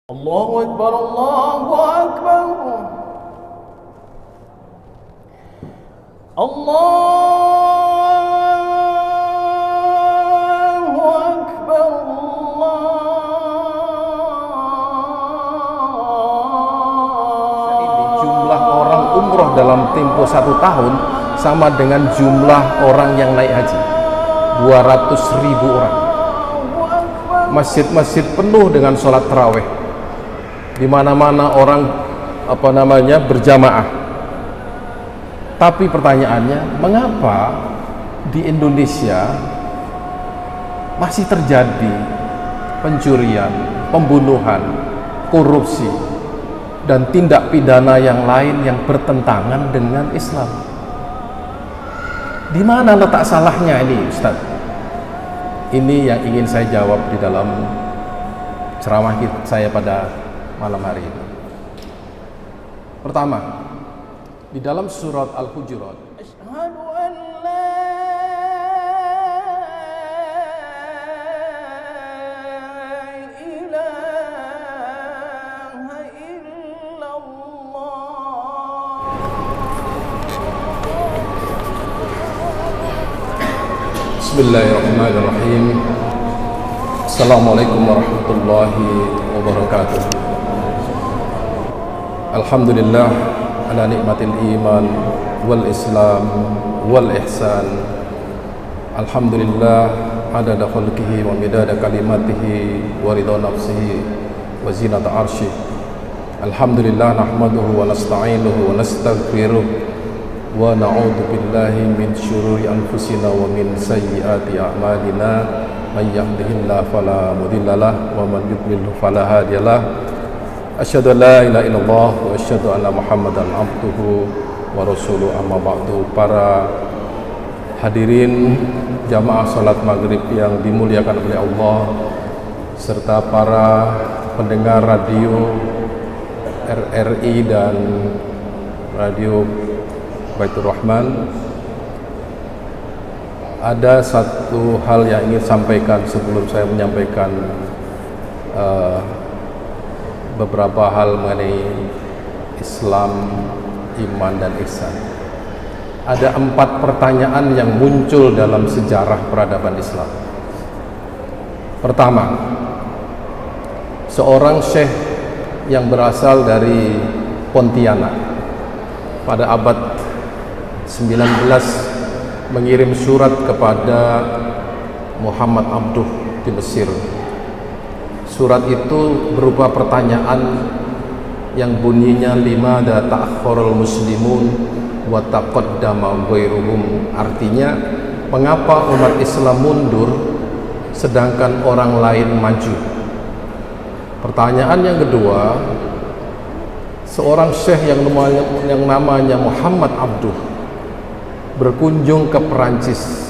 Allahu Akbar, Allahu Akbar. Allahu Akbar, Jumlah orang umroh dalam tempo 1 tahun sama dengan jumlah orang yang naik haji, 200.000 orang. Masjid-masjid penuh dengan sholat tarawih, di mana-mana orang berjamaah. Tapi pertanyaannya, mengapa di Indonesia masih terjadi pencurian, pembunuhan, korupsi, dan tindak pidana yang lain yang bertentangan dengan Islam? Di mana letak salahnya ini, Ustaz? Ini yang ingin saya jawab di dalam ceramah saya pada malam hari ini. Pertama, di dalam surat Al-Hujurat, Asyhadu an la ilaha illallah. Bismillahirrahmanirrahim. Assalamualaikum warahmatullahi wabarakatuh. Alhamdulillah ala nikmatil iman wal islam wal ihsan. Alhamdulillah adada khalqihi wa midada kalimatihi wa ridha nafsihi wa zinata arsyih. Alhamdulillah nahmaduhu wa nasta'inuhu wa nastaghfiruh wa na'udzu billahi min syururi anfusina wa min sayyiati a'malina. Man yahdihillahu fala mudhillalah wa man yudlil fala hadiyalah. Asyhadu an la ilaha illallah wa asyhadu anna Muhammadan abduhu wa rasuluh, amma ba'du. Para hadirin jamaah salat maghrib yang dimuliakan oleh Allah, serta para pendengar radio RRI dan radio Baitur Rahman, ada satu hal yang ingin sampaikan sebelum saya menyampaikan beberapa hal mengenai Islam, iman, dan ihsan. Ada 4 pertanyaan yang muncul dalam sejarah peradaban Islam. Pertama, seorang syekh yang berasal dari Pontianak pada abad 19 mengirim surat kepada Muhammad Abduh di Mesir. Surat itu berupa pertanyaan yang bunyinya limada ta'akhkharul muslimun wa taqaddama ghairuhum. Artinya, mengapa umat Islam mundur sedangkan orang lain maju? Pertanyaan yang kedua, seorang syekh yang namanya Muhammad Abduh berkunjung ke Perancis.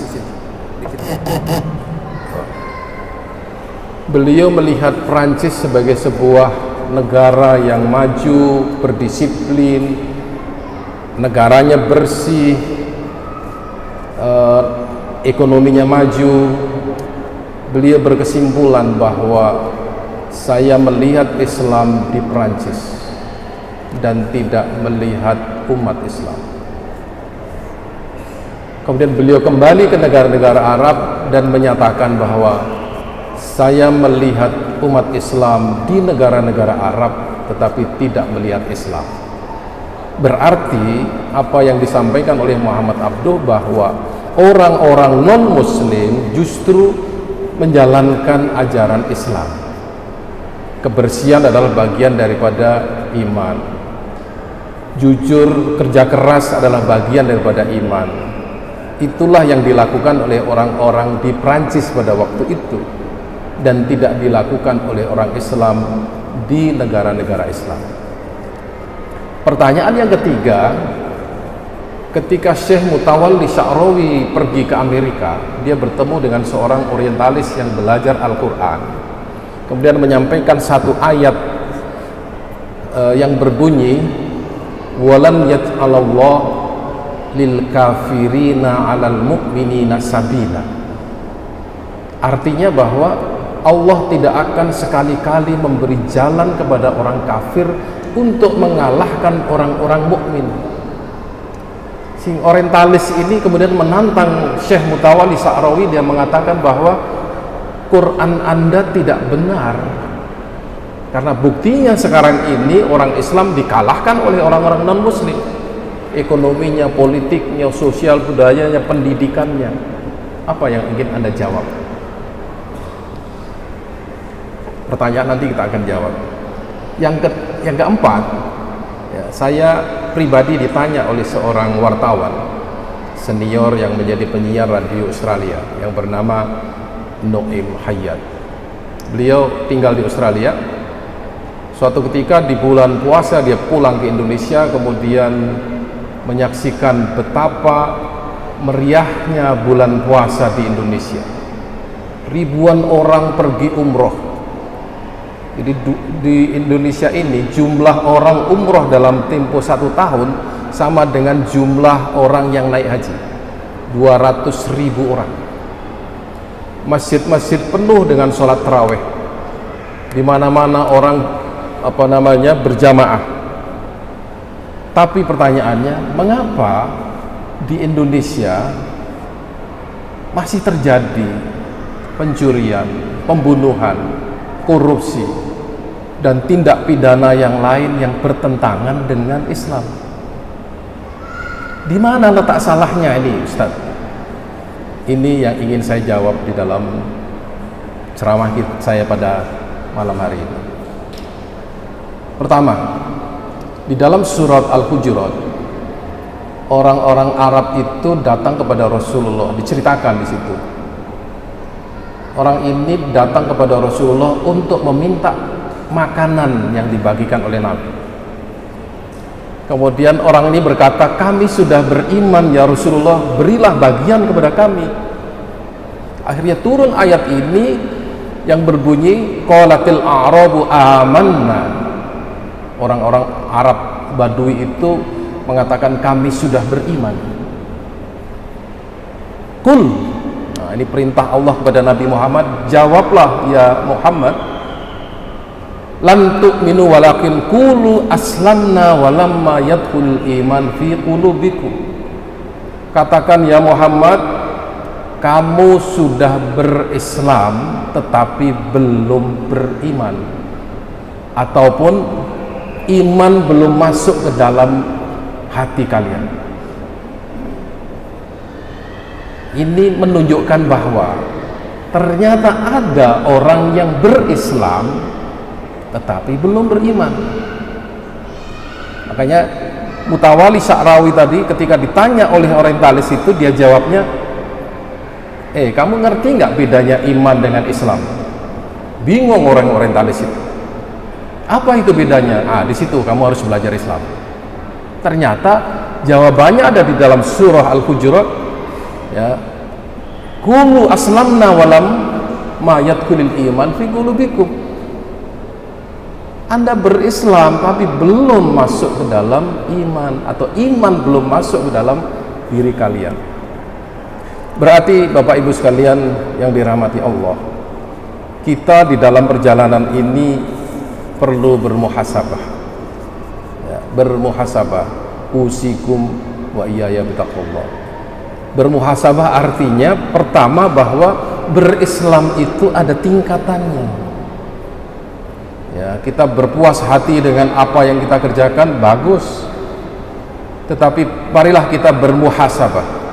Beliau melihat Perancis sebagai sebuah negara yang maju, berdisiplin, negaranya bersih, ekonominya maju. Beliau berkesimpulan bahwa saya melihat Islam di Perancis dan tidak melihat umat Islam. Kemudian beliau kembali ke negara-negara Arab dan menyatakan bahwa saya melihat umat Islam di negara-negara Arab tetapi tidak melihat Islam. Berarti apa yang disampaikan oleh Muhammad Abduh bahwa orang-orang non-muslim justru menjalankan ajaran Islam. Kebersihan adalah bagian daripada iman. Jujur, kerja keras adalah bagian daripada iman. Itulah yang dilakukan oleh orang-orang di Prancis pada waktu itu dan tidak dilakukan oleh orang Islam di negara-negara Islam. Pertanyaan yang ketiga, ketika Syekh Mutawalli Sya'rawi pergi ke Amerika, dia bertemu dengan seorang orientalis yang belajar Al-Quran, kemudian menyampaikan satu ayat yang berbunyi, walam yaj'alallah lil kafirina 'alal mu'minina sabila. Artinya bahwa Allah tidak akan sekali-kali memberi jalan kepada orang kafir untuk mengalahkan orang-orang mukmin. Sing orientalis ini kemudian menantang Syekh Mutawalli Sa'rawi. Dia mengatakan bahwa Quran Anda tidak benar, karena buktinya sekarang ini orang Islam dikalahkan oleh orang-orang non-muslim, ekonominya, politiknya, sosial budayanya, pendidikannya. Apa yang ingin Anda jawab? Pertanyaan nanti kita akan jawab. Yang keempat, ya, saya pribadi ditanya oleh seorang wartawan senior yang menjadi penyiar radio Australia yang bernama Noim Hayat. Beliau tinggal di Australia. Suatu ketika di bulan puasa dia pulang ke Indonesia, kemudian menyaksikan betapa meriahnya bulan puasa di Indonesia. Ribuan orang pergi umroh. Jadi di Indonesia ini jumlah orang umroh dalam tempo 1 tahun sama dengan jumlah orang yang naik haji, 200.000 orang. Masjid-masjid penuh dengan sholat tarawih, di mana-mana orang berjamaah. Tapi pertanyaannya, mengapa di Indonesia masih terjadi pencurian, pembunuhan, korupsi, dan tindak pidana yang lain yang bertentangan dengan Islam? Di mana letak salahnya ini, Ustaz? Ini yang ingin saya jawab di dalam ceramah saya pada malam hari ini. Pertama, di dalam surat Al-Hujurat, orang-orang Arab itu datang kepada Rasulullah, diceritakan di situ. Orang ini datang kepada Rasulullah untuk meminta makanan yang dibagikan oleh Nabi. Kemudian orang ini berkata, kami sudah beriman ya Rasulullah, berilah bagian kepada kami. Akhirnya turun ayat ini yang berbunyi, qalatil a'rabu amanna. Orang-orang Arab Badui itu mengatakan, kami sudah beriman. Qul, ini perintah Allah kepada Nabi Muhammad, jawablah ya Muhammad, lan tu'minu walakin qulu aslamna walamma yadkhul iman fi qulubikum. Katakan ya Muhammad, kamu sudah berislam tetapi belum beriman, ataupun iman belum masuk ke dalam hati kalian. Ini menunjukkan bahwa ternyata ada orang yang berislam tetapi belum beriman. Makanya Mutawalli Sa'rawi tadi ketika ditanya oleh orientalis itu, dia jawabnya, kamu ngerti nggak bedanya iman dengan Islam? Bingung orang orientalis itu. Apa itu bedanya? Di situ kamu harus belajar Islam. Ternyata jawabannya ada di dalam surah Al-Hujurat, ya, qulu aslamna walam ma yadkhulul iman fi qulubikum. Anda berislam tapi belum masuk ke dalam iman, atau iman belum masuk ke dalam diri kalian. Berarti Bapak Ibu sekalian yang dirahmati Allah, kita di dalam perjalanan ini perlu bermuhasabah, ya, bermuhasabah. Usikum wa iyaya bittaqullah. Bermuhasabah artinya pertama bahwa berislam itu ada tingkatannya. Ya, kita berpuas hati dengan apa yang kita kerjakan, bagus. Tetapi marilah kita bermuhasabah.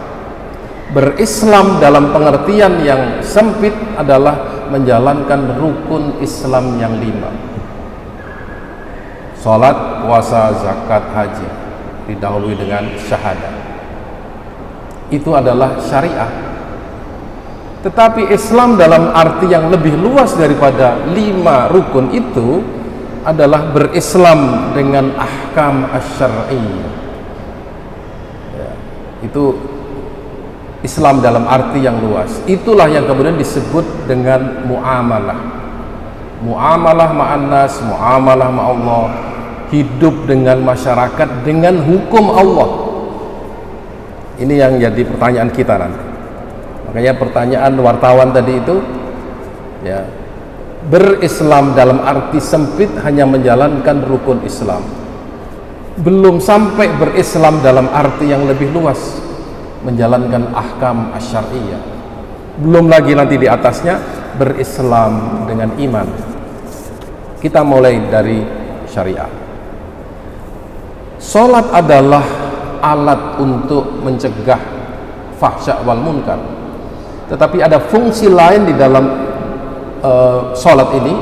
Berislam dalam pengertian yang sempit adalah menjalankan rukun Islam yang 5. Salat, puasa, zakat, haji, didahului dengan syahadat. Itu adalah syariah. Tetapi Islam dalam arti yang lebih luas daripada 5 rukun itu adalah berislam dengan ahkam asy-syar'iyyah. Ya, itu Islam dalam arti yang luas. Itulah yang kemudian disebut dengan muamalah. Muamalah ma'an nas, muamalah ma'allah, hidup dengan masyarakat dengan hukum Allah. Ini yang jadi pertanyaan kita nanti. Makanya pertanyaan wartawan tadi itu, ya, Berislam dalam arti sempit hanya menjalankan rukun Islam, belum sampai berislam dalam arti yang lebih luas, menjalankan ahkam asy-syar'iyyah. Belum lagi nanti di atasnya berislam dengan iman. Kita mulai dari syariah. Salat adalah alat untuk mencegah fahsya wal munkar. Tetapi ada fungsi lain di dalam salat ini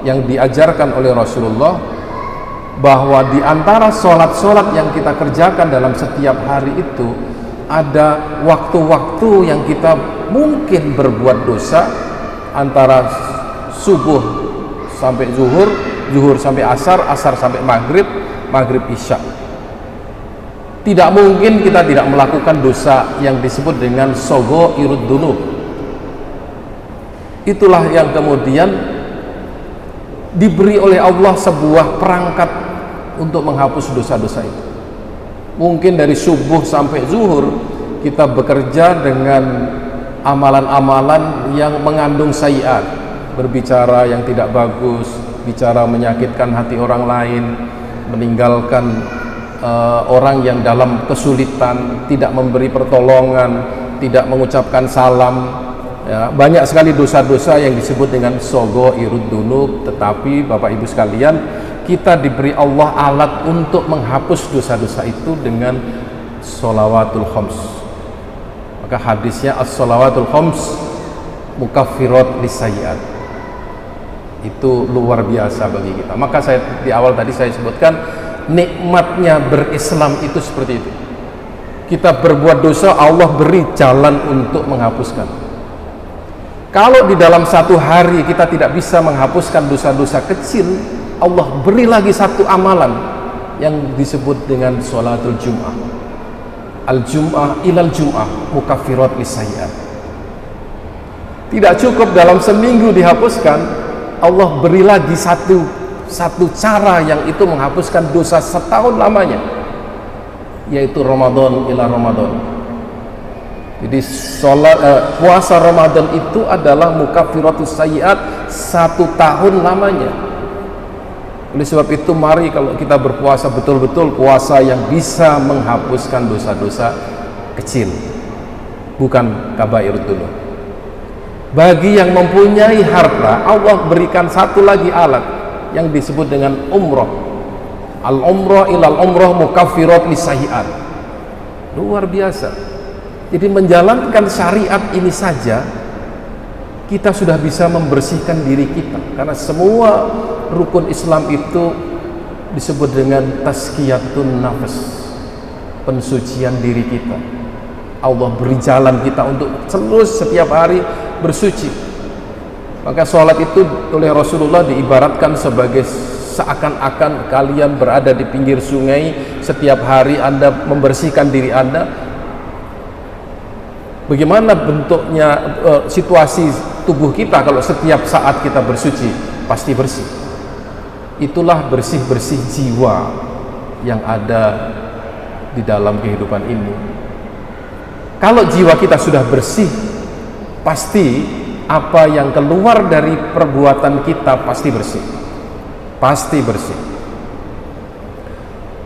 yang diajarkan oleh Rasulullah, bahwa di antara salat-salat yang kita kerjakan dalam setiap hari itu ada waktu-waktu yang kita mungkin berbuat dosa, antara subuh sampai zuhur, zuhur sampai asar, asar sampai maghrib, maghrib isya. Tidak mungkin kita tidak melakukan dosa yang disebut dengan sogoirud dunub. Itulah yang kemudian diberi oleh Allah sebuah perangkat untuk menghapus dosa-dosa itu. Mungkin dari subuh sampai zuhur kita bekerja dengan amalan-amalan yang mengandung sayiat, berbicara yang tidak bagus, bicara menyakitkan hati orang lain, meninggalkan orang yang dalam kesulitan, tidak memberi pertolongan, tidak mengucapkan salam, ya, banyak sekali dosa-dosa yang disebut dengan sogoirud dunub. Tetapi Bapak Ibu sekalian, kita diberi Allah alat untuk menghapus dosa-dosa itu dengan sholawatul khams. Maka hadisnya as-sholawatul khams mukaffirat lisayyiat. Itu luar biasa bagi kita. Maka saya di awal tadi saya sebutkan nikmatnya berislam itu seperti itu. Kita berbuat dosa, Allah beri jalan untuk menghapuskan. Kalau di dalam satu hari kita tidak bisa menghapuskan dosa-dosa kecil, Allah beri lagi satu amalan yang disebut dengan sholatul jum'ah. Al-jum'ah ilal jum'ah mukaffirat lisayyiat. Tidak cukup dalam seminggu dihapuskan, Allah beri lagi satu cara yang itu menghapuskan dosa setahun lamanya, yaitu Ramadan ila Ramadan. Jadi puasa Ramadan itu adalah mukaffiratus sayyiat, 1 tahun lamanya. Oleh sebab itu mari kalau kita berpuasa betul-betul puasa yang bisa menghapuskan dosa-dosa kecil, bukan kabairud dunub. Bagi yang mempunyai harta, Allah berikan satu lagi alat yang disebut dengan umroh. Al-umroh ilal umroh mukaffirat lisayyiat. Luar biasa. Jadi menjalankan syariat ini saja kita sudah bisa membersihkan diri kita, karena semua rukun Islam itu disebut dengan tazkiyatun nafs, pensucian diri kita. Allah beri jalan kita untuk terus setiap hari bersuci. Maka sholat itu oleh Rasulullah diibaratkan sebagai seakan-akan kalian berada di pinggir sungai, setiap hari Anda membersihkan diri Anda. Bagaimana bentuknya situasi tubuh kita kalau setiap saat kita bersuci? Pasti bersih. Itulah bersih-bersih jiwa yang ada di dalam kehidupan ini. Kalau jiwa kita sudah bersih, pasti apa yang keluar dari perbuatan kita pasti bersih. Pasti bersih.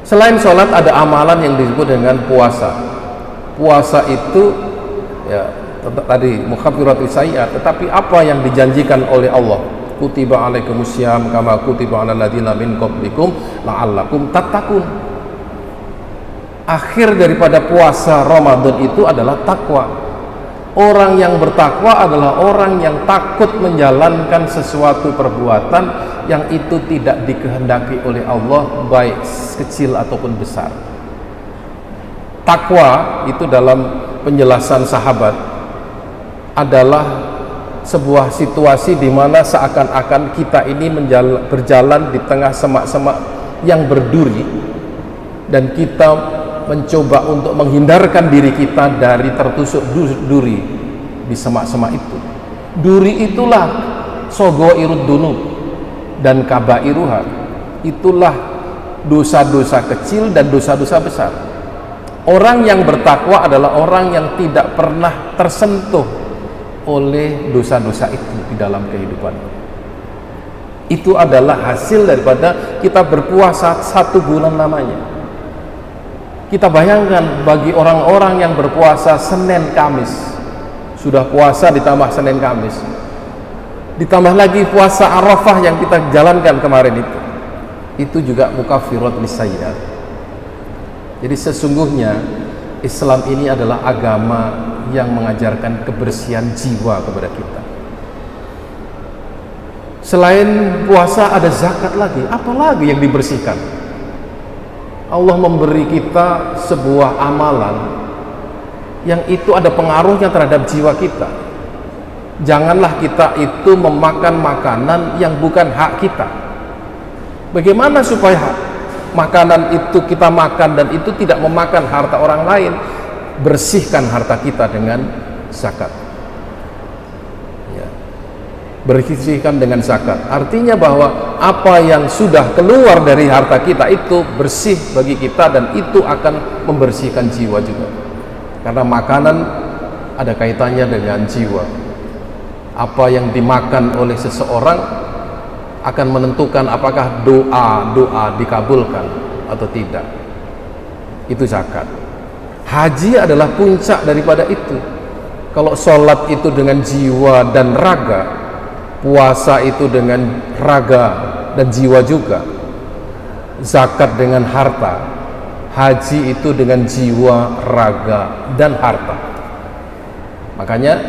Selain sholat ada amalan yang disebut dengan puasa. Puasa itu ya tadi mukaffiratun sayyiat, tetapi apa yang dijanjikan oleh Allah? Kutiba alaikumusiyam kama kutiba alal ladzina min qablikum la'allakum tattaqun. Akhir daripada puasa Ramadan itu adalah takwa. Orang yang bertakwa adalah orang yang takut menjalankan sesuatu perbuatan yang itu tidak dikehendaki oleh Allah, baik kecil ataupun besar. Takwa itu dalam penjelasan sahabat adalah sebuah situasi di mana seakan-akan kita ini berjalan di tengah semak-semak yang berduri, dan kita mencoba untuk menghindarkan diri kita dari tertusuk duri di semak-semak itu. Duri itulah sogoirud dunub dan kabairuha. Itulah dosa-dosa kecil dan dosa-dosa besar. Orang yang bertakwa adalah orang yang tidak pernah tersentuh oleh dosa-dosa itu di dalam kehidupan. Itu adalah hasil daripada kita berpuasa 1 bulan lamanya. Kita bayangkan bagi orang-orang yang berpuasa Senin Kamis, sudah puasa ditambah Senin Kamis, ditambah lagi puasa Arafah yang kita jalankan kemarin itu juga mukaffirat lisayyi'at. Jadi sesungguhnya Islam ini adalah agama yang mengajarkan kebersihan jiwa kepada kita. Selain puasa ada zakat lagi, apalagi yang dibersihkan? Allah memberi kita sebuah amalan yang itu ada pengaruhnya terhadap jiwa kita. Janganlah kita itu memakan makanan yang bukan hak kita. Bagaimana supaya makanan itu kita makan dan itu tidak memakan harta orang lain? Bersihkan harta kita dengan zakat. Bersihkan dengan zakat, artinya bahwa apa yang sudah keluar dari harta kita itu bersih bagi kita, dan itu akan membersihkan jiwa juga, karena makanan ada kaitannya dengan jiwa. Apa yang dimakan oleh seseorang akan menentukan apakah doa dikabulkan atau tidak. Itu zakat. Haji adalah puncak daripada itu. Kalau sholat itu dengan jiwa dan raga, puasa itu dengan raga dan jiwa juga, zakat dengan harta, haji itu dengan jiwa, raga, dan harta. Makanya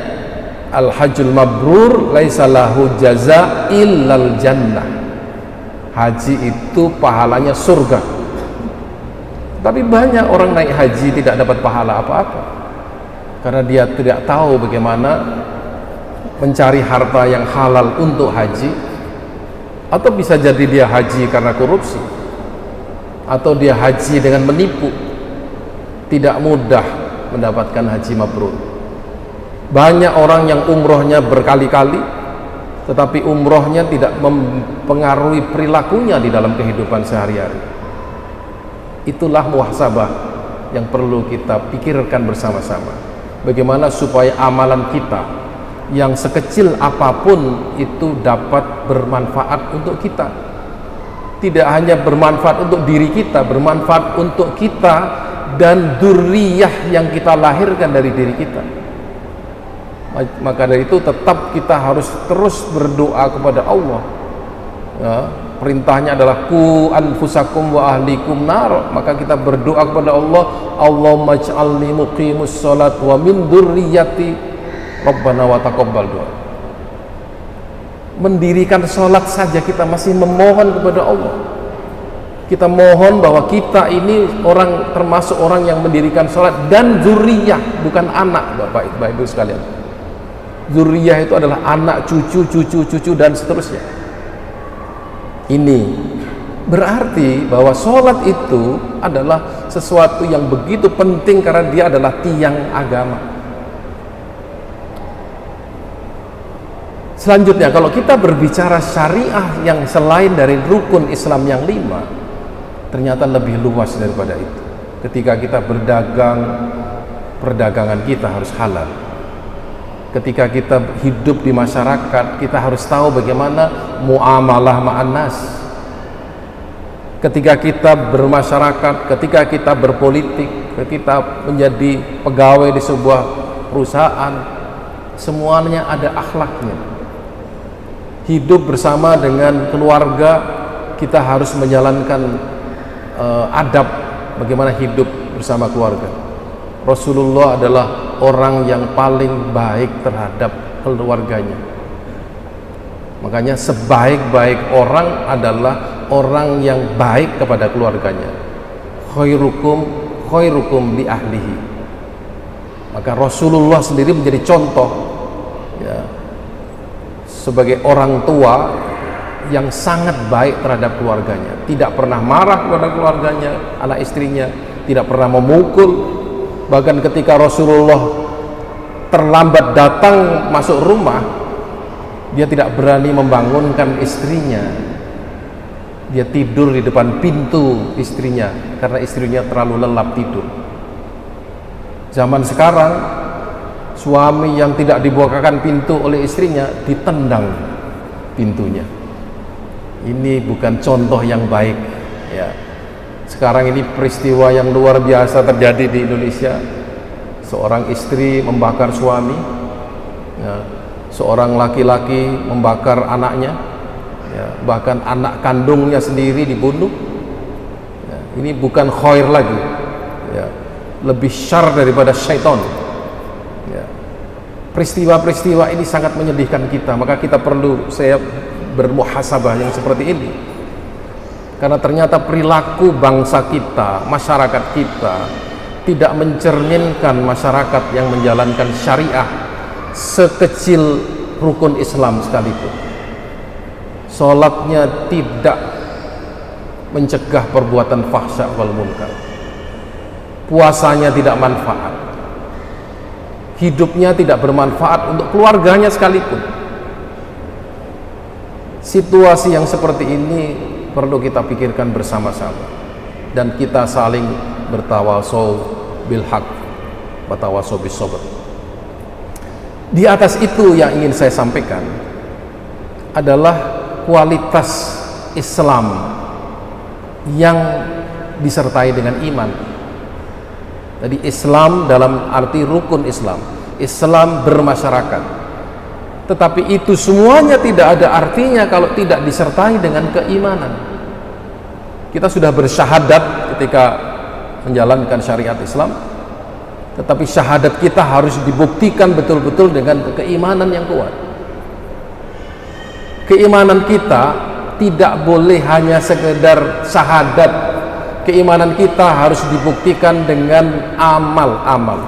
al-hajjul mabrur laisa lahu jaza illal jannah. Haji itu pahalanya surga. Tapi banyak orang naik haji tidak dapat pahala apa-apa, karena dia tidak tahu bagaimana mencari harta yang halal untuk haji. Atau bisa jadi dia haji karena korupsi, atau dia haji dengan menipu. Tidak mudah mendapatkan haji mabrur. Banyak orang yang umrohnya berkali-kali, tetapi umrohnya tidak mempengaruhi perilakunya di dalam kehidupan sehari-hari. Itulah muhasabah yang perlu kita pikirkan bersama-sama. Bagaimana supaya amalan kita yang sekecil apapun itu dapat bermanfaat untuk kita. Tidak hanya bermanfaat untuk diri kita, bermanfaat untuk kita dan dzurriyyah yang kita lahirkan dari diri kita. Maka dari itu tetap kita harus terus berdoa kepada Allah. Ya, perintahnya adalah qu anfusakum wa ahlikum nar. Maka kita berdoa kepada Allah, Allahumma ij'alni muqimus shalat wa min dzurriyyati Rabbana wa taqabbal doa. Mendirikan sholat saja kita masih memohon kepada Allah. Kita mohon bahwa kita ini orang, termasuk orang yang mendirikan sholat dan zuriyah, bukan anak, Bapak Ibu sekalian. Zuriyah itu adalah anak, cucu dan seterusnya. Ini berarti bahwa sholat itu adalah sesuatu yang begitu penting, karena dia adalah tiang agama. Selanjutnya, kalau kita berbicara syariah yang selain dari rukun Islam yang 5, ternyata lebih luas daripada itu. Ketika kita berdagang, perdagangan kita harus halal. Ketika kita hidup di masyarakat, kita harus tahu bagaimana muamalah ma'an nas. Ketika kita bermasyarakat, ketika kita berpolitik, ketika kita menjadi pegawai di sebuah perusahaan, semuanya ada akhlaknya. Hidup bersama dengan keluarga, kita harus menjalankan adab bagaimana hidup bersama keluarga. Rasulullah adalah orang yang paling baik terhadap keluarganya. Makanya sebaik-baik orang adalah orang yang baik kepada keluarganya. Khairukum li ahlihi. Maka Rasulullah sendiri menjadi contoh, ya, sebagai orang tua yang sangat baik terhadap keluarganya, tidak pernah marah kepada keluarganya, anak istrinya, tidak pernah memukul. Bahkan ketika Rasulullah terlambat datang masuk rumah, dia tidak berani membangunkan istrinya. Dia tidur di depan pintu istrinya karena istrinya terlalu lelap tidur. Zaman sekarang, suami yang tidak dibukakan pintu oleh istrinya ditendang pintunya. Ini bukan contoh yang baik ya. Sekarang ini peristiwa yang luar biasa terjadi di Indonesia. Seorang istri membakar suami ya. Seorang laki-laki membakar anaknya ya. Bahkan anak kandungnya sendiri dibunuh ya. Ini bukan khair lagi ya. Lebih syar daripada syaitan ya. Peristiwa-peristiwa ini sangat menyedihkan kita. Maka kita perlu bermuhasabah yang seperti ini, karena ternyata perilaku bangsa kita, masyarakat kita tidak mencerminkan masyarakat yang menjalankan syariah sekecil rukun Islam sekalipun. Sholatnya tidak mencegah perbuatan fahsya wal munkar, puasanya tidak manfaat, hidupnya tidak bermanfaat untuk keluarganya sekalipun. Situasi yang seperti ini perlu kita pikirkan bersama-sama, dan kita saling bertawasau bil haq wa tawasau bis sabr. Di atas itu yang ingin saya sampaikan adalah kualitas Islam yang disertai dengan iman. Jadi Islam dalam arti rukun Islam, Islam bermasyarakat. Tetapi itu semuanya tidak ada artinya kalau tidak disertai dengan keimanan. Kita sudah bersyahadat ketika menjalankan syariat Islam, tetapi syahadat kita harus dibuktikan betul-betul dengan keimanan yang kuat. Keimanan kita tidak boleh hanya sekedar syahadat. Keimanan kita harus dibuktikan dengan amal-amal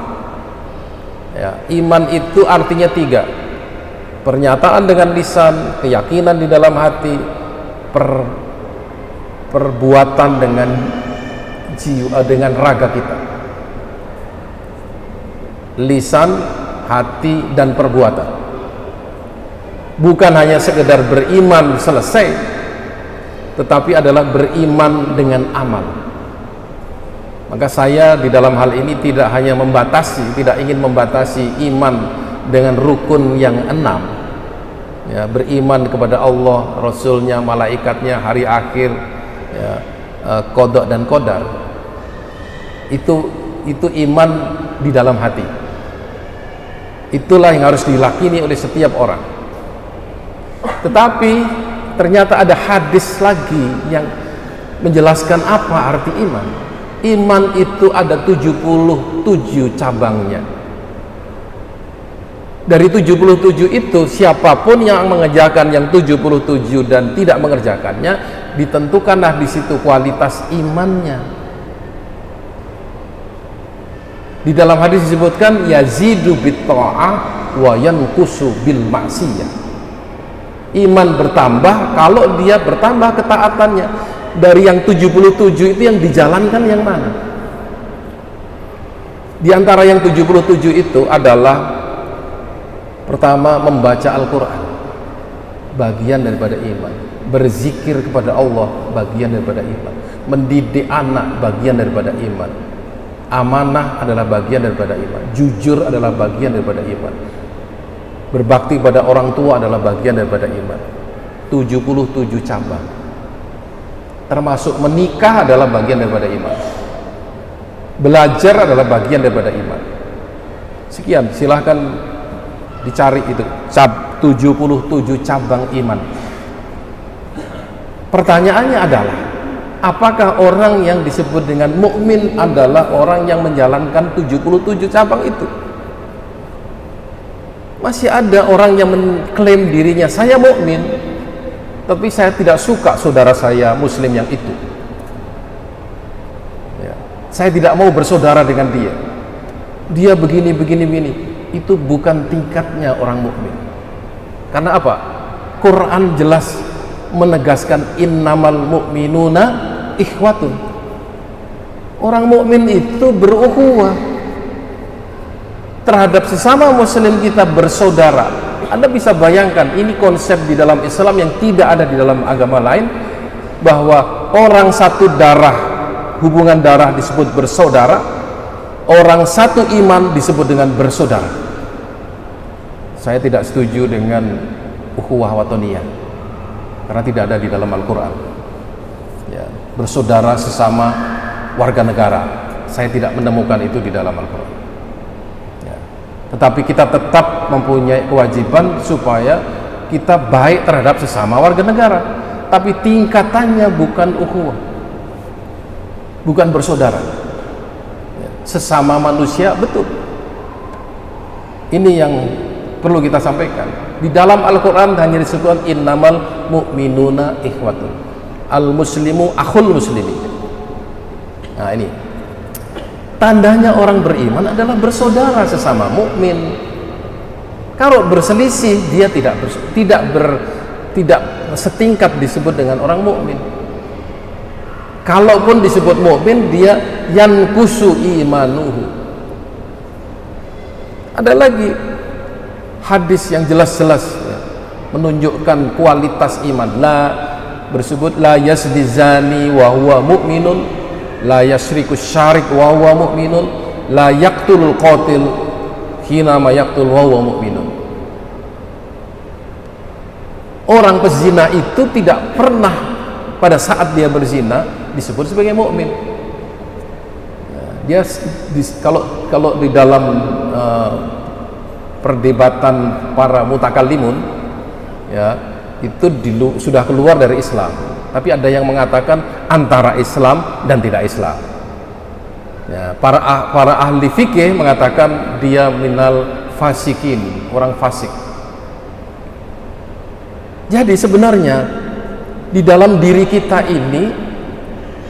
ya. Iman itu artinya 3: pernyataan dengan lisan, keyakinan di dalam hati, perbuatan dengan jiwa, dengan raga kita. Lisan, hati, dan perbuatan. Bukan hanya sekedar beriman selesai, tetapi adalah beriman dengan amal. Maka saya di dalam hal ini tidak hanya membatasi, tidak ingin membatasi iman dengan rukun yang 6 ya, beriman kepada Allah, Rasulnya, malaikatnya, hari akhir ya, qada dan qadar. Itu iman di dalam hati. Itulah yang harus dilakini oleh setiap orang. Tetapi ternyata ada hadis lagi yang menjelaskan apa arti iman. Iman itu ada 77 cabangnya. Dari 77 itu, siapapun yang mengerjakan yang 77 dan tidak mengerjakannya, ditentukanlah di situ kualitas imannya. Di dalam hadis disebutkan yazidu bit ta'ah wa yanqusu bil maksiyah. Iman bertambah kalau dia bertambah ketaatannya. Dari yang 77 itu yang dijalankan yang mana? Di antara yang 77 itu adalah pertama, membaca Al-Quran, bagian daripada iman. Berzikir kepada Allah, bagian daripada iman. Mendidik anak, bagian daripada iman. Amanah adalah bagian daripada iman. Jujur adalah bagian daripada iman. Berbakti pada orang tua adalah bagian daripada iman. 77 cabang. Termasuk menikah adalah bagian daripada iman. Belajar adalah bagian daripada iman. Sekian, silahkan dicari itu 77 cabang iman. Pertanyaannya adalah, apakah orang yang disebut dengan mukmin adalah orang yang menjalankan 77 cabang itu? Masih ada orang yang mengklaim dirinya, saya mukmin, tapi saya tidak suka saudara saya muslim yang itu ya. Saya tidak mau bersaudara dengan dia begini. Itu bukan tingkatnya orang mukmin. Karena apa? Quran jelas menegaskan innamal mu'minuna ikhwatun. Orang mukmin itu berukhuwah terhadap sesama muslim, kita bersaudara. Anda bisa bayangkan, ini konsep di dalam Islam yang tidak ada di dalam agama lain, bahwa orang satu darah, hubungan darah disebut bersaudara, orang satu iman disebut dengan bersaudara. Saya tidak setuju dengan ukhuwah watoniyah. karena tidak ada di dalam Al-Quran. Ya, bersaudara sesama warga negara, saya tidak menemukan itu di dalam Al-Quran. Ya. Tetapi kita tetap mempunyai kewajiban supaya kita baik terhadap sesama warga negara, tapi tingkatannya bukan ukhuwah, bukan bersaudara. Ya. Sesama manusia, betul. Ini yang perlu kita sampaikan. Di dalam Al-Quran hanya disebutkan innamal mu'minuna ikhwatun, al-muslimu akhul muslimin. Nah, ini tandanya orang beriman adalah bersaudara sesama mukmin. Kalau berselisih, dia tidak setingkat disebut dengan orang mukmin. Kalaupun disebut mukmin, dia yankusu imanuhu. Ada lagi hadis yang jelas-jelas ya, menunjukkan kualitas iman. Bersebut la yasdi zani wa huwa mu'minun, la yasriku syarik wa huwa mu'minun, la yaqtulul qatil hina ma yaqtul wa huwa mu'minun. Orang pezina itu tidak pernah pada saat dia berzina disebut sebagai mukmin. Dia kalau di dalam perdebatan para mutakallimun ya, itu sudah keluar dari Islam, tapi ada yang mengatakan antara Islam dan tidak Islam ya, para ahli fikih mengatakan dia minal fasikin, orang fasik. Jadi sebenarnya di dalam diri kita ini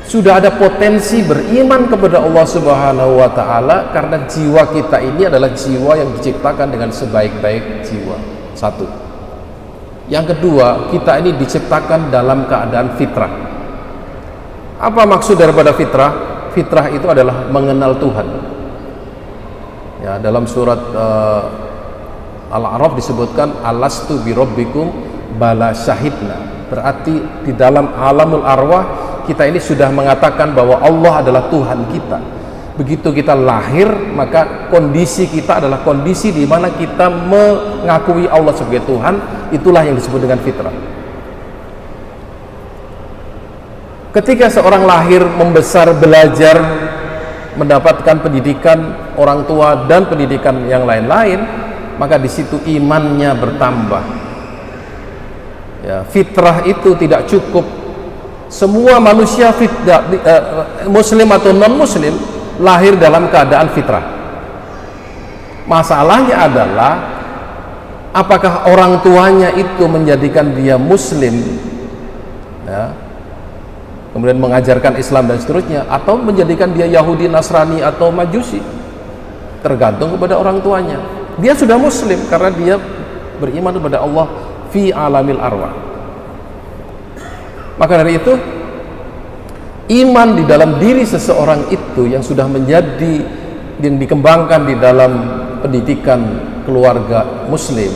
sudah ada potensi beriman kepada Allah Subhanahu wa Ta'ala, karena jiwa kita ini adalah jiwa yang diciptakan dengan sebaik-baik jiwa. Satu. Yang kedua, kita ini diciptakan dalam keadaan fitrah. Apa maksud daripada fitrah? Fitrah itu adalah mengenal Tuhan. Ya, dalam surat Al-A'raf disebutkan alastu birabbikum bala syahidna. Berarti di dalam alamul arwah kita ini sudah mengatakan bahwa Allah adalah Tuhan kita. Begitu kita lahir, maka kondisi kita adalah kondisi di mana kita mengakui Allah sebagai Tuhan. Itulah yang disebut dengan fitrah. Ketika seorang lahir, membesar, belajar, mendapatkan pendidikan orang tua dan pendidikan yang lain-lain, maka di situ imannya bertambah. Ya, fitrah itu tidak cukup. Semua manusia muslim atau non muslim lahir dalam keadaan fitrah. Masalahnya adalah apakah orang tuanya itu menjadikan dia muslim ya, kemudian mengajarkan Islam dan seterusnya, atau menjadikan dia Yahudi, Nasrani atau Majusi. Tergantung kepada orang tuanya. Dia sudah muslim karena dia beriman kepada Allah fi alamil arwah. Maka dari itu, iman di dalam diri seseorang itu yang sudah menjadi, yang dikembangkan di dalam pendidikan keluarga muslim,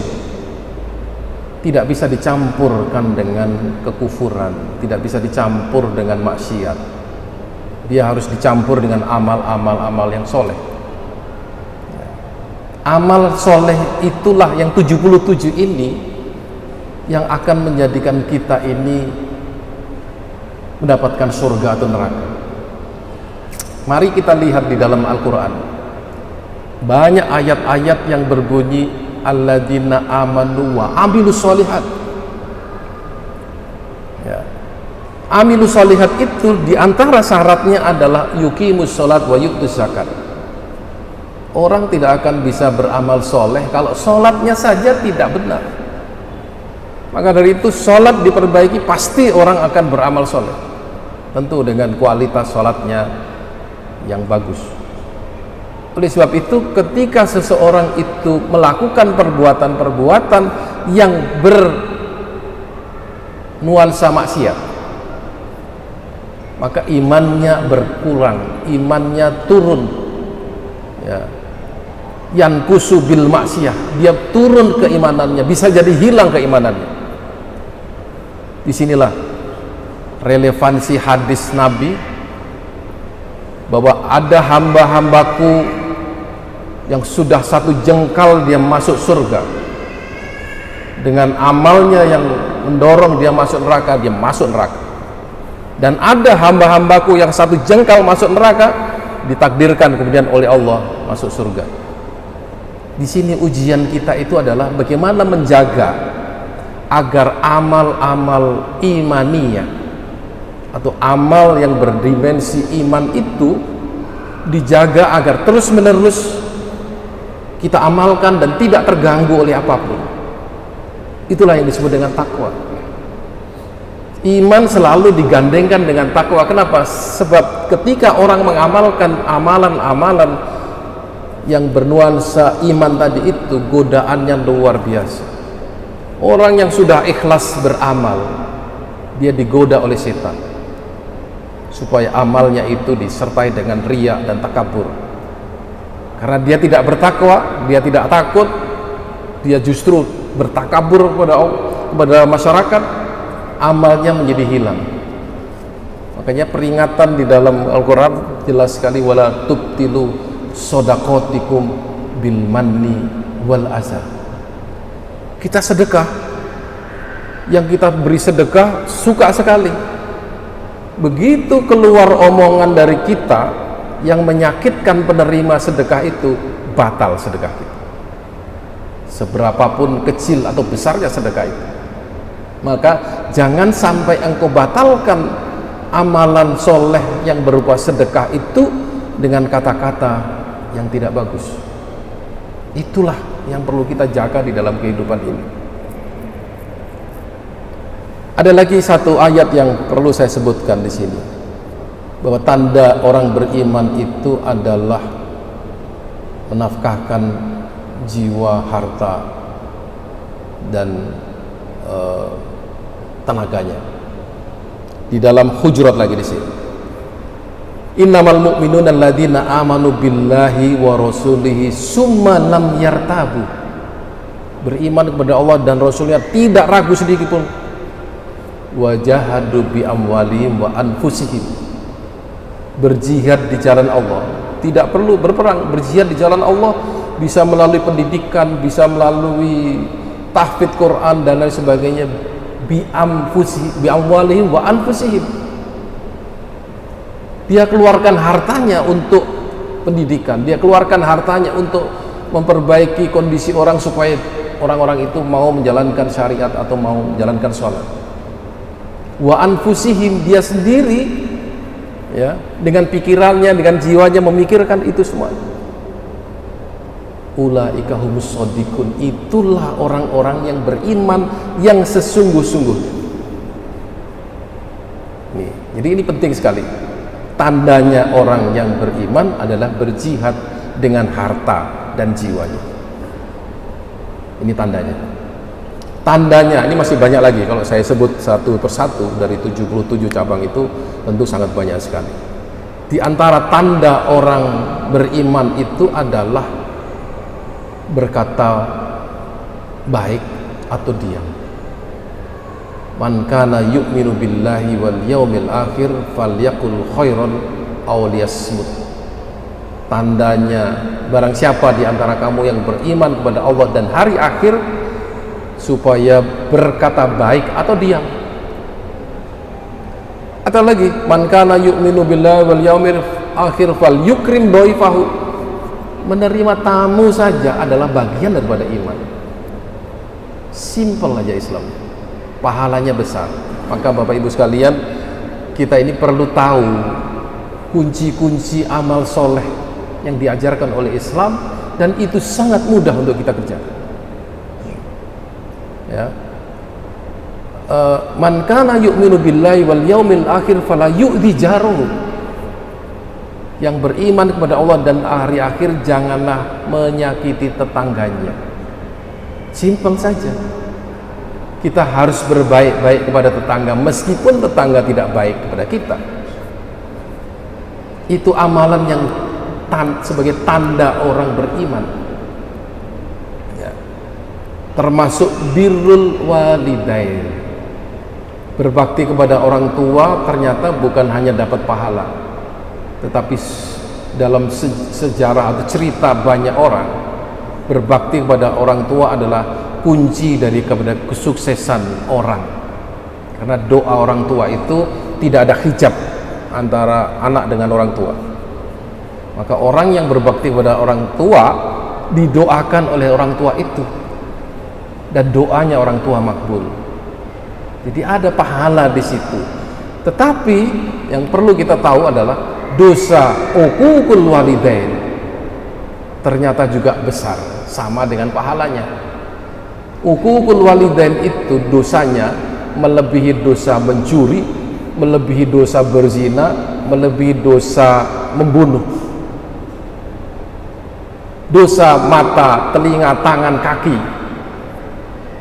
tidak bisa dicampurkan dengan kekufuran, tidak bisa dicampur dengan maksiat. Dia harus dicampur dengan amal yang soleh. Amal soleh itulah yang 77 ini yang akan menjadikan kita ini mendapatkan surga atau neraka. Mari kita lihat di dalam Al-Quran, banyak ayat-ayat yang berbunyi alladzina amanu wa amilus sholihat ya. Amilus sholihat itu diantara syaratnya adalah yuqimus sholat wa yu'tuz zakat. Orang tidak akan bisa beramal soleh kalau sholatnya saja tidak benar. Maka dari itu sholat diperbaiki, pasti orang akan beramal soleh, tentu dengan kualitas sholatnya yang bagus. Oleh sebab itu, ketika seseorang itu melakukan perbuatan-perbuatan yang bernuansa maksiat, maka imannya berkurang, imannya turun ya. Yankusu bil maksiyah, dia turun keimanannya, bisa jadi hilang keimanannya. Disinilah relevansi hadis Nabi bahwa ada hamba-hambaku yang sudah satu jengkal dia masuk surga dengan amalnya yang mendorong dia masuk neraka, dia masuk neraka. Dan ada hamba-hambaku yang satu jengkal masuk neraka, ditakdirkan kemudian oleh Allah masuk surga. Di sini ujian kita itu adalah bagaimana menjaga agar amal-amal imaniyah atau amal yang berdimensi iman itu dijaga agar terus-menerus kita amalkan dan tidak terganggu oleh apapun. Itulah yang disebut dengan takwa. Iman selalu digandengkan dengan takwa. Kenapa? Sebab ketika orang mengamalkan amalan-amalan yang bernuansa iman tadi itu, godaannya luar biasa. Orang yang sudah ikhlas beramal, dia digoda oleh setan supaya amalnya itu disertai dengan riya dan takabur. Karena dia tidak bertakwa, dia tidak takut, dia justru bertakabur kepada masyarakat, amalnya menjadi hilang. Makanya peringatan di dalam Al-Quran jelas sekali, wala tubtilu sodakotikum bil manni wal azar. Kita sedekah, yang kita beri sedekah suka sekali. Begitu keluar omongan dari kita yang menyakitkan penerima sedekah itu, batal sedekah kita. Seberapapun kecil atau besarnya sedekah itu, maka jangan sampai engkau batalkan amalan soleh yang berupa sedekah itu dengan kata-kata yang tidak bagus. Itulah yang perlu kita jaga di dalam kehidupan ini. Ada lagi satu ayat yang perlu saya sebutkan di sini, bahwa tanda orang beriman itu adalah menafkahkan jiwa, harta, dan tenaganya. Di dalam Hujurat lagi di sini, innamal mu'minuna alladzina amanu billahi wa rasulihi summa lam yartabu. Beriman kepada Allah dan Rasulnya tidak ragu sedikit pun. Wajahadu bi amwalihim wa anfusihim. Berjihad di jalan Allah, tidak perlu berperang. Berjihad di jalan Allah bisa melalui pendidikan, bisa melalui tahfidz Quran dan lain sebagainya. Bi amwalihim wa anfusihim. Dia keluarkan hartanya untuk pendidikan, dia keluarkan hartanya untuk memperbaiki kondisi orang supaya orang-orang itu mau menjalankan syariat atau mau menjalankan sholat. Wa anfusihim, dia sendiri ya, dengan pikirannya, dengan jiwanya memikirkan itu semua. Ulaika humus shodiqun, itulah orang-orang yang beriman yang sesungguh-sungguhnya. Nih, jadi ini penting sekali. Tandanya orang yang beriman adalah berjihad dengan harta dan jiwanya. Ini tandanya. Tandanya, ini masih banyak lagi. Kalau saya sebut satu persatu dari 77 cabang itu tentu sangat banyak sekali. Di antara tanda orang beriman itu adalah berkata baik atau diam. Man kana yu'minu billahi wal yaumil akhir falyakul khairan aw liyasmut. Tandanya barang siapa di antara kamu yang beriman kepada Allah dan hari akhir, supaya berkata baik atau diam. Atau lagi, man kana yu'minu billahi wal yaumil akhir falyukrim dhaifahu. Menerima tamu saja adalah bagian daripada iman. Simple aja Islam, pahalanya besar. Maka Bapak Ibu sekalian, kita ini perlu tahu kunci-kunci amal soleh yang diajarkan oleh Islam, dan itu sangat mudah untuk kita kerjakan. Ya, man kana yu'minu billahi wal yaumil akhir fala yu'dhi jaruhu. Yang beriman kepada Allah dan hari akhir janganlah menyakiti tetangganya. Simpel saja. Kita harus berbaik-baik kepada tetangga meskipun tetangga tidak baik kepada kita. Itu amalan yang sebagai tanda orang beriman. Termasuk birrul walidain, berbakti kepada orang tua ternyata bukan hanya dapat pahala, tetapi dalam sejarah atau cerita banyak orang, berbakti kepada orang tua adalah kunci dari kepada kesuksesan orang. Karena doa orang tua itu tidak ada hijab antara anak dengan orang tua. Maka orang yang berbakti kepada orang tua didoakan oleh orang tua itu, dan doanya orang tua makbul. Jadi ada pahala di situ. Tetapi yang perlu kita tahu adalah dosa uququl walidain ternyata juga besar, sama dengan pahalanya. Uququl walidain itu dosanya melebihi dosa mencuri, melebihi dosa berzina, melebihi dosa membunuh. Dosa mata, telinga, tangan, kaki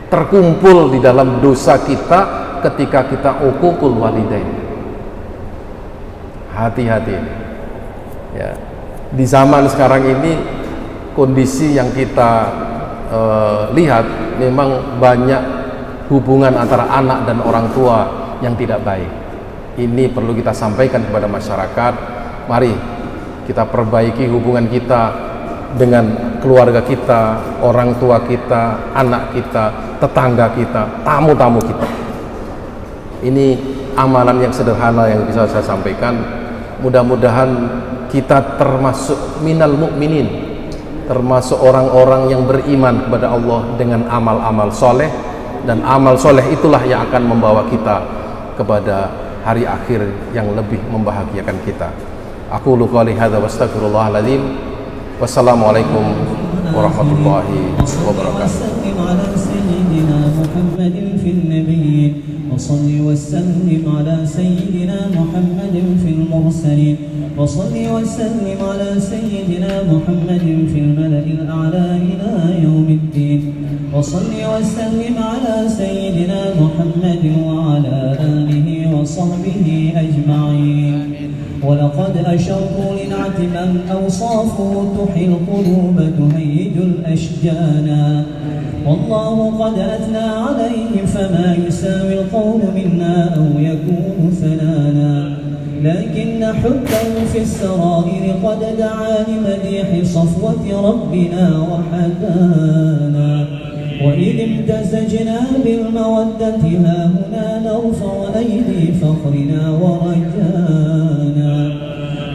terkumpul di dalam dosa kita ketika kita uququl walidain. Hati-hati ya. Di zaman sekarang ini kondisi yang kita lihat memang banyak hubungan antara anak dan orang tua yang tidak baik. Ini perlu kita sampaikan kepada masyarakat. Mari kita perbaiki hubungan kita dengan keluarga kita, orang tua kita, anak kita, tetangga kita, tamu-tamu kita. Ini amalan yang sederhana yang bisa saya sampaikan. Mudah-mudahan kita termasuk minal mu'minin, termasuk orang-orang yang beriman kepada Allah dengan amal-amal soleh, dan amal soleh itulah yang akan membawa kita kepada hari akhir yang lebih membahagiakan kita. Aku qouli hadza wa astaghfirullahaladzim. Wassalamualaikum warahmatullahi wabarakatuh. وصل وسلم على سيدنا محمد في المرسلين وصل وسلم على سيدنا محمد في الملأ الأعلى إلى يوم الدين وصل وسلم على سيدنا محمد وعلى آله وصحبه أجمعين. ولقد أشروا لنعت من أوصافه تحيي القلوب تهيج الأشجانا والله قد أثنى عليه فما يساوي القول منا أو يكون ثنانا لكن حبه في السرائر قد دعا لمديح صفوة ربنا وحدانا وإذ امتزجنا بالمودة ها هنا نرفع أيدي فخرنا ورجانا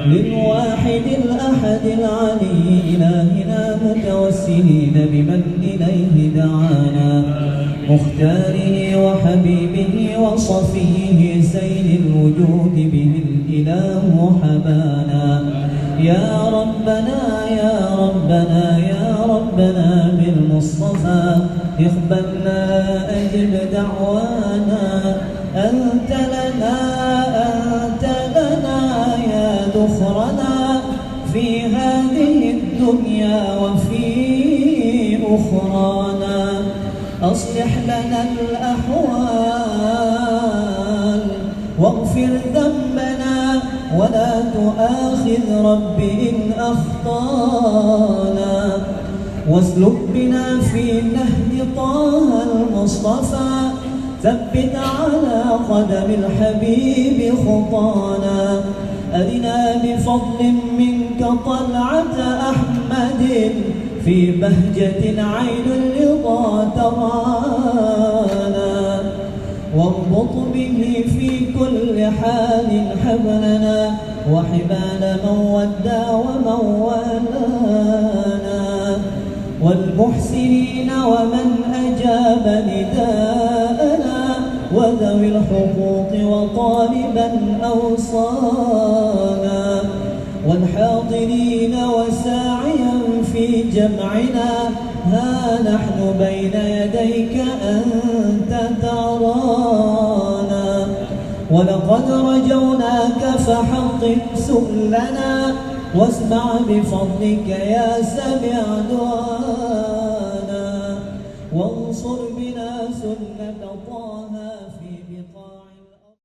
للواحد الأحد العلي إلهنا متوسلين بمن إليه دعانا مختاره وحبيبه وصفيه سيد الوجود به الإله حبانا يا ربنا يا ربنا يا ربنا بالمصطفى اقبلنا أجب دعوانا أنت لنا يا ذخرنا في هذه الدنيا وفي أخرانا أصلح لنا الأحوال واغفر ذنبنا ولا تؤاخذ رب إن أخطانا واسلك بنا في نهج طه المصطفى ثبت على قدم الحبيب خطانا أرنا بفضل منك طلعة أحمد في بهجة عين الرضا ترانا واربط به في كل حال حبلنا وحبال من ودى ومن والانا والمحسنين ومن أجاب نداءنا وذوي الحقوق وطالبا أوصانا والحاضرين وساعيا في جمعنا ها نحن بين يديك أنت ترانا ولقد رجوناك فحقق سؤلنا واسمع بفضلك يا سميع دعاءنا